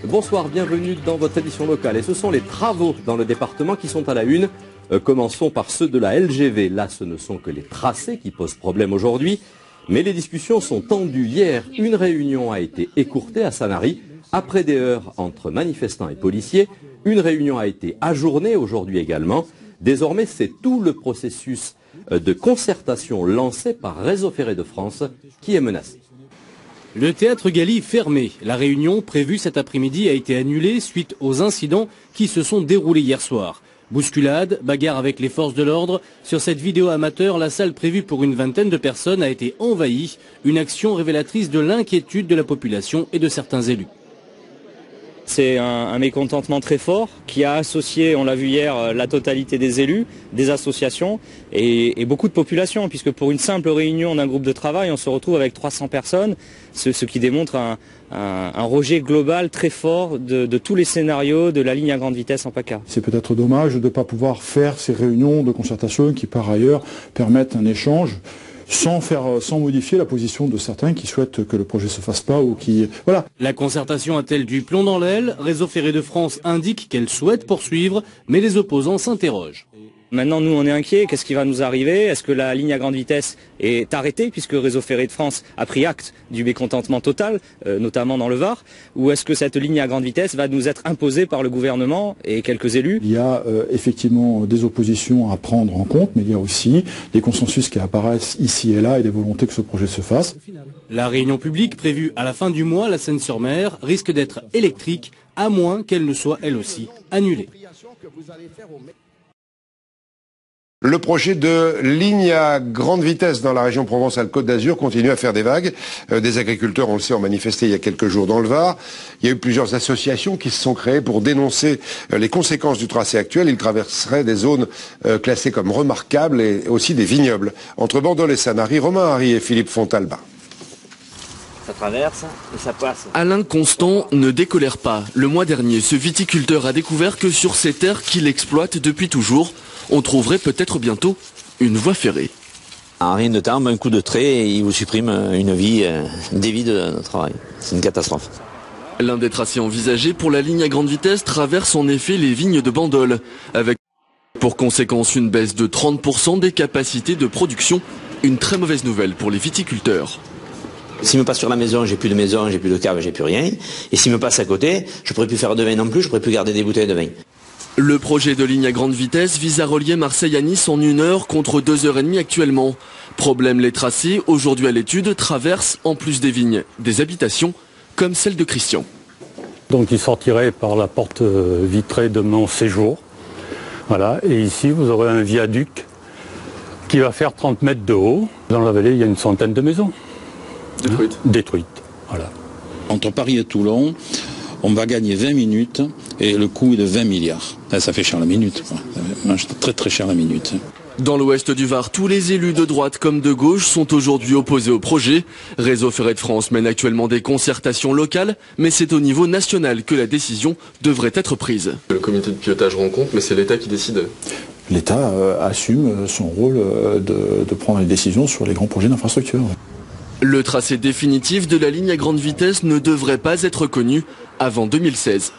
Bonsoir, bienvenue dans votre édition locale. Et ce sont les travaux dans le département qui sont à la une. Commençons par ceux de la LGV. Là, ce ne sont que les tracés qui posent problème aujourd'hui. Mais les discussions sont tendues. Hier, une réunion a été écourtée à Sanary. Après des heures entre manifestants et policiers, une réunion a été ajournée aujourd'hui également. Désormais, c'est tout le processus de concertation lancé par Réseau Ferré de France qui est menacé. Le théâtre Galy fermé. La réunion prévue cet après-midi a été annulée suite aux incidents qui se sont déroulés hier soir. Bousculade, bagarre avec les forces de l'ordre. Sur cette vidéo amateur, la salle prévue pour une vingtaine de personnes a été envahie. Une action révélatrice de l'inquiétude de la population et de certains élus. C'est un mécontentement très fort qui a associé, on l'a vu hier, la totalité des élus, des associations et beaucoup de populations, puisque pour une simple réunion d'un groupe de travail, on se retrouve avec 300 personnes, ce qui démontre un rejet global très fort de tous les scénarios de la ligne à grande vitesse en PACA. C'est peut-être dommage de ne pas pouvoir faire ces réunions de concertation qui par ailleurs permettent un échange sans modifier la position de certains qui souhaitent que le projet se fasse pas ou qui... Voilà. La concertation a-t-elle du plomb dans l'aile? Réseau Ferré de France indique qu'elle souhaite poursuivre, mais les opposants s'interrogent. Maintenant, nous, on est inquiets. Qu'est-ce qui va nous arriver? Est-ce que la ligne à grande vitesse est arrêtée, puisque Réseau Ferré de France a pris acte du mécontentement total, notamment dans le Var? Ou est-ce que cette ligne à grande vitesse va nous être imposée par le gouvernement et quelques élus? Il y a effectivement des oppositions à prendre en compte, mais il y a aussi des consensus qui apparaissent ici et là et des volontés que ce projet se fasse. La réunion publique prévue à la fin du mois, la Seine-sur-Mer, risque d'être électrique, à moins qu'elle ne soit elle aussi annulée. Le projet de ligne à grande vitesse dans la région Provence-Alpes-Côte d'Azur continue à faire des vagues. Des agriculteurs, on le sait, ont manifesté il y a quelques jours dans le Var. Il y a eu plusieurs associations qui se sont créées pour dénoncer les conséquences du tracé actuel. Il traverserait des zones classées comme remarquables et aussi des vignobles. Entre Bandol et Sanary, Romain Harry et Philippe Fontalba. Ça traverse et ça passe. Alain Constant ne décolère pas. Le mois dernier, ce viticulteur a découvert que sur ces terres qu'il exploite depuis toujours, on trouverait peut-être bientôt une voie ferrée. En rien de temps, un coup de trait et il vous supprime une vie, des vies de travail. C'est une catastrophe. L'un des tracés envisagés pour la ligne à grande vitesse traverse en effet les vignes de Bandol, avec pour conséquence une baisse de 30% des capacités de production. Une très mauvaise nouvelle pour les viticulteurs. S'il me passe sur la maison, j'ai plus de maison, j'ai plus de cave, j'ai plus rien. Et s'il me passe à côté, je pourrais plus faire de vin non plus, je pourrais plus garder des bouteilles de vin. Le projet de ligne à grande vitesse vise à relier Marseille à Nice en 1 heure contre 2h30 actuellement. Problème, les tracés, aujourd'hui à l'étude, traversent, en plus des vignes, des habitations, comme celle de Christian. Donc il sortirait par la porte vitrée de mon séjour. Voilà, et ici vous aurez un viaduc qui va faire 30 mètres de haut. Dans la vallée, il y a une centaine de maisons. Détruites. Détruites, voilà. Entre Paris et Toulon, on va gagner 20 minutes et le coût est de 20 milliards. Ça fait cher la minute, quoi. Ça fait très très cher la minute. Dans l'ouest du Var, tous les élus de droite comme de gauche sont aujourd'hui opposés au projet. Réseau Ferré de France mène actuellement des concertations locales, mais c'est au niveau national que la décision devrait être prise. Le comité de pilotage rend compte, mais c'est l'État qui décide. L'État assume son rôle de prendre les décisions sur les grands projets d'infrastructure. Le tracé définitif de la ligne à grande vitesse ne devrait pas être connu avant 2016.